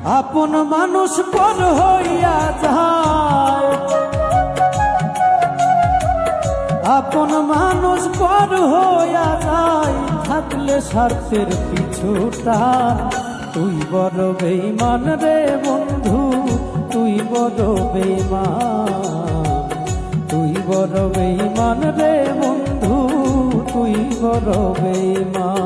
আপন মানুষ পর হইয়া যায়, আপন মানুষ পর হইয়া যায়, থাকলে স্বার্থের পিছুটা। তুই বড় বেঈমান রে বন্ধু, তুই বড় বেঈমান, তুই বড় বেঈমান রে বন্ধু, তুই বড় বেঈমান।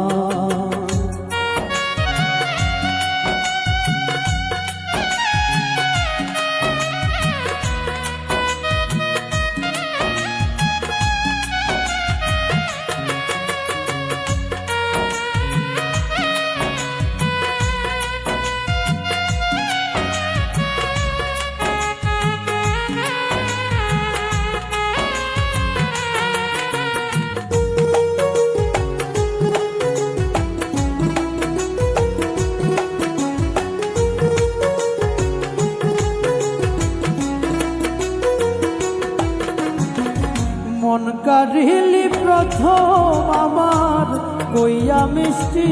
মন কাড়িলি প্রথম আমার কইয়া মিষ্টি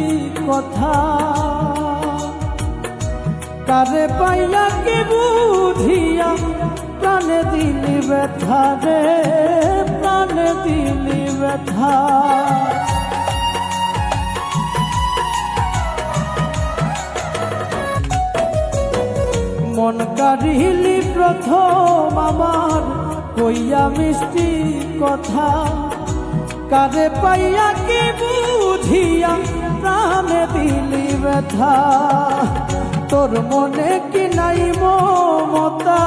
কথা, কারে পাইয়া কি বুঝিয়া প্রাণে দিলি ব্যথা রে, প্রাণে দিলি ব্যথা। মন কাড়িলি প্রথম আমার কইয়া মিষ্টি কথা, কারে পাইয়া কি বুঝিয়া প্রাণে দিলি ব্যথা। তোর মনে কি নাই মমতা,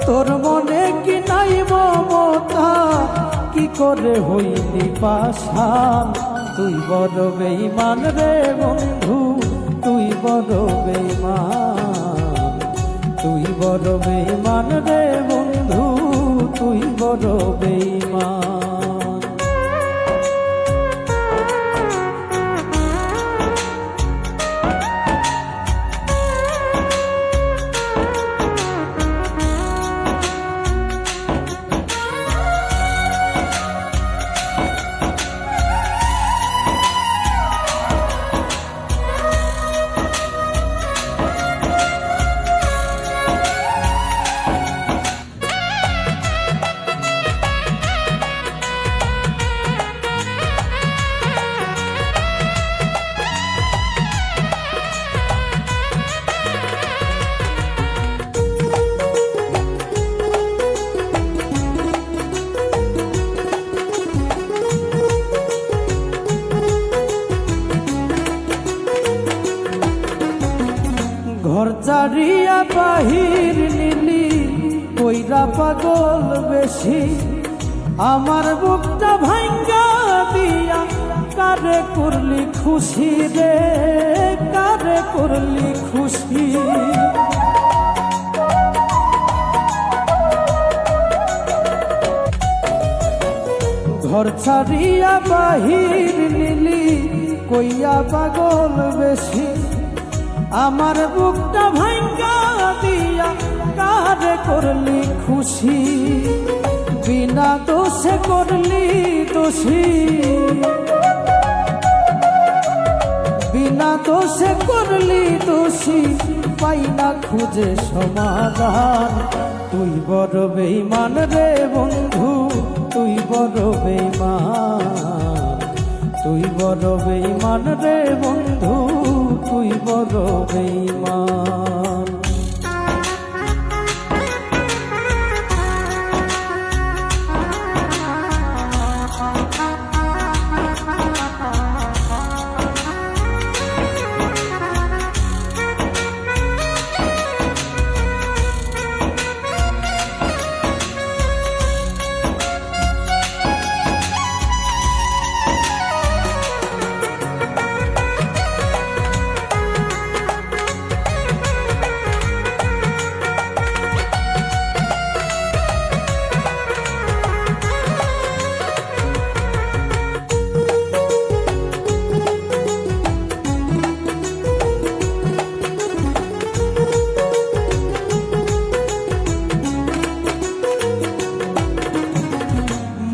তোর মনে কি নাই মমতা, কি করে হইলি পাশান। তুই বড় বেঈমান রে বন্ধু, তুই বড় বেঈমান, তুই বড় বেঈমান রে বন্ধু, তুই বড় বেঈমান। ঘর ছাড়িয়া বাহির নিলি কইরা পাগল বেশি, আমার বুকটা ভাঙ্গা দিয়া কারে করলি খুশি রে, কারে করলি খুশি। ঘর ছাড়িয়া বাহির নিলি কইয়া পাগল বেশি, আমার বুকটা ভাঙ্গা দিয়া কারে করলি খুশি। বিনা দোষে করলি দোষী, বিনা দোষে করলি দোষী, পাই না খুঁজে সমাধান। তুই বড় বেঈমান রে বন্ধু, তুই বড় বেঈমান, তুই বড় বেঈমান রে বন্ধু, তুই বড় বেঈমান।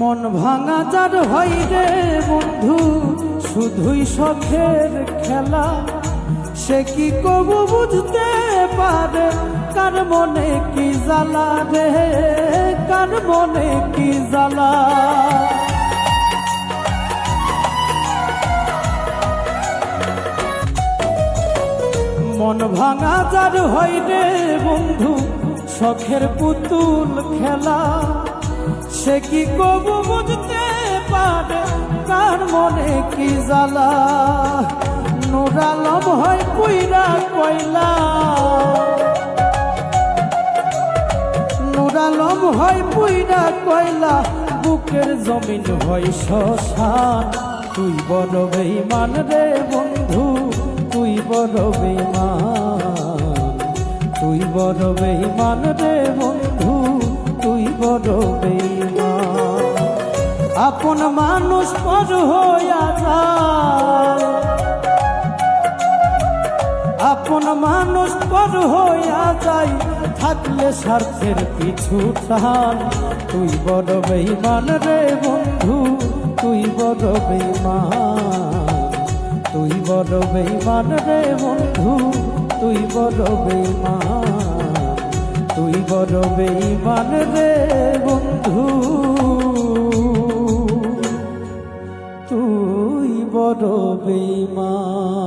মন ভাঙা যার হয় রে বন্ধু, শুধুই শখের খেলা, সে কি কবু বুঝতে পারে কার মনে কি জ্বালা রে, কার মনে কি জ্বালা। মন ভাঙা যার হয় রে বন্ধু শখের পুতুল খেলা, সে কি কবু বুঝতে পারে কার মনে কি জ্বালা। নূর আলম হয় পুইরা কয়লা, নূর আলম হয় পুইরা কয়লা, বুকের জমিন হয় শ্মশান। তুই বড় বেঈমান রে বন্ধু, তুই বড় বেঈমান, তুই বড় বেঈমান রে বন্ধু, তুই বড় বেঈমান। আপন মানুষ পর হইয়া যায়, আপন মানুষ পর হইয়া যায়, থাকলে স্বার্থের পিছু টান। তুই বড় বেঈমান রে বন্ধু, তুই বড় বেঈমান, তুই বড় বেঈমান রে বন্ধু, তুই বড় বেঈমান, তুই বড় বেঈমান রে বন্ধু, তুই বড় বেঈমান।